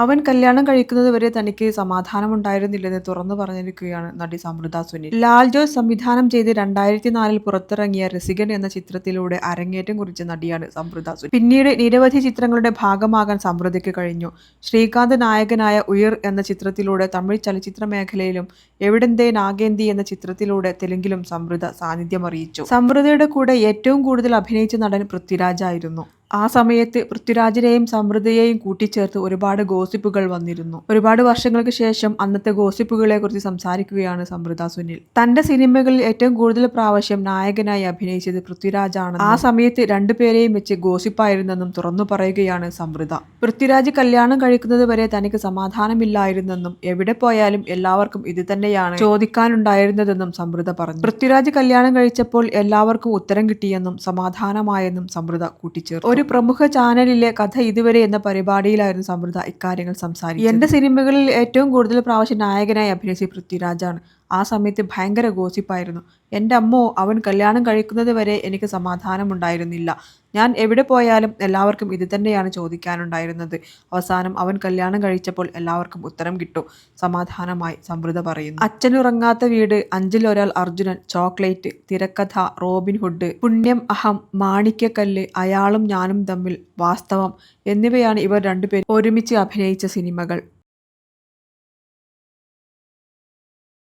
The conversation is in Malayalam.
അവൻ കല്യാണം കഴിക്കുന്നത് വരെ തനിക്ക് സമാധാനമുണ്ടായിരുന്നില്ലെന്ന് തുറന്നു പറഞ്ഞിരിക്കുകയാണ് നടി സമൃദ്ധ സുനിൽ. ലാൽ ജോസ് സംവിധാനം ചെയ്ത് 2004 പുറത്തിറങ്ങിയ രസികൻ എന്ന ചിത്രത്തിലൂടെ അരങ്ങേറ്റം കുറിച്ച നടിയാണ് സമൃദ്ധ സുനിൽ. പിന്നീട് നിരവധി ചിത്രങ്ങളുടെ ഭാഗമാകാൻ സമൃദ്ധയ്ക്ക് കഴിഞ്ഞു. ശ്രീകാന്ത് നായകനായ ഉയിർ എന്ന ചിത്രത്തിലൂടെ തമിഴ് ചലച്ചിത്ര മേഖലയിലും എവിടെന്തേ നാഗേന്തി എന്ന ചിത്രത്തിലൂടെ തെലുങ്കിലും സമൃദ്ധ സാന്നിധ്യമറിയിച്ചു. സമൃദ്ധയുടെ കൂടെ ഏറ്റവും കൂടുതൽ അഭിനയിച്ച നടൻ പൃഥ്വിരാജ് ആയിരുന്നു. ആ സമയത്ത് പൃഥ്വിരാജിനെയും സമൃദ്ധയെയും കൂട്ടിച്ചേർത്ത് ഒരുപാട് ഗോസിപ്പുകൾ വന്നിരുന്നു. ഒരുപാട് വർഷങ്ങൾക്ക് ശേഷം അന്നത്തെ ഗോസിപ്പുകളെ കുറിച്ച് സംസാരിക്കുകയാണ് സമൃദ്ധ സുനിൽ. തന്റെ സിനിമകളിൽ ഏറ്റവും കൂടുതൽ പ്രാവശ്യം നായകനായി അഭിനയിച്ചത് പൃഥ്വിരാജാണ്. ആ സമയത്ത് രണ്ടുപേരെയും വെച്ച് ഗോസിപ്പായിരുന്നെന്നും തുറന്നു പറയുകയാണ് സമൃദ്ധ. പൃഥ്വിരാജ് കല്യാണം കഴിക്കുന്നത് വരെ തനിക്ക് സമാധാനമില്ലായിരുന്നെന്നും എവിടെ പോയാലും എല്ലാവർക്കും ഇത് തന്നെയാണ് ചോദിക്കാനുണ്ടായിരുന്നതെന്നും സമൃദ്ധ പറഞ്ഞു. പൃഥ്വിരാജ് കല്യാണം കഴിച്ചപ്പോൾ എല്ലാവർക്കും ഉത്തരം കിട്ടിയെന്നും സമാധാനമായെന്നും സമൃദ്ധ കൂട്ടിച്ചേർത്തു. ഒരു പ്രമുഖ ചാനലിലെ കഥ ഇതുവരെ എന്ന പരിപാടിയിലായിരുന്നു സമൃദ്ധ ഇക്കാര്യങ്ങൾ സംസാരിച്ചത്. എന്റെ സിനിമകളിൽ ഏറ്റവും കൂടുതൽ പ്രാവശ്യം നായകനായി അഭിനയിച്ച പൃഥ്വിരാജാണ്. ആ സമയത്ത് ഭയങ്കര ഗോസിപ്പായിരുന്നു. എൻ്റെ അമ്മോ, അവൻ കല്യാണം കഴിക്കുന്നത് വരെ എനിക്ക് സമാധാനമുണ്ടായിരുന്നില്ല. ഞാൻ എവിടെ പോയാലും എല്ലാവർക്കും ഇത് തന്നെയാണ് ചോദിക്കാനുണ്ടായിരുന്നത്. അവസാനം അവൻ കല്യാണം കഴിച്ചപ്പോൾ എല്ലാവർക്കും ഉത്തരം കിട്ടും. സമാധാനമായി സമൃദ്ധ പറയുന്നു. അച്ഛനുറങ്ങാത്ത വീട്, അഞ്ചിൽ ഒരാൾ അർജുനൻ, ചോക്ലേറ്റ്, തിരക്കഥ, റോബിൻഹുഡ്, പുണ്യം, അഹം, മാണിക്യക്കല്ല്, അയാളും ഞാനും തമ്മിൽ, വാസ്തവം എന്നിവയാണ് ഇവർ രണ്ടുപേരും ഒരുമിച്ച് അഭിനയിച്ച സിനിമകൾ.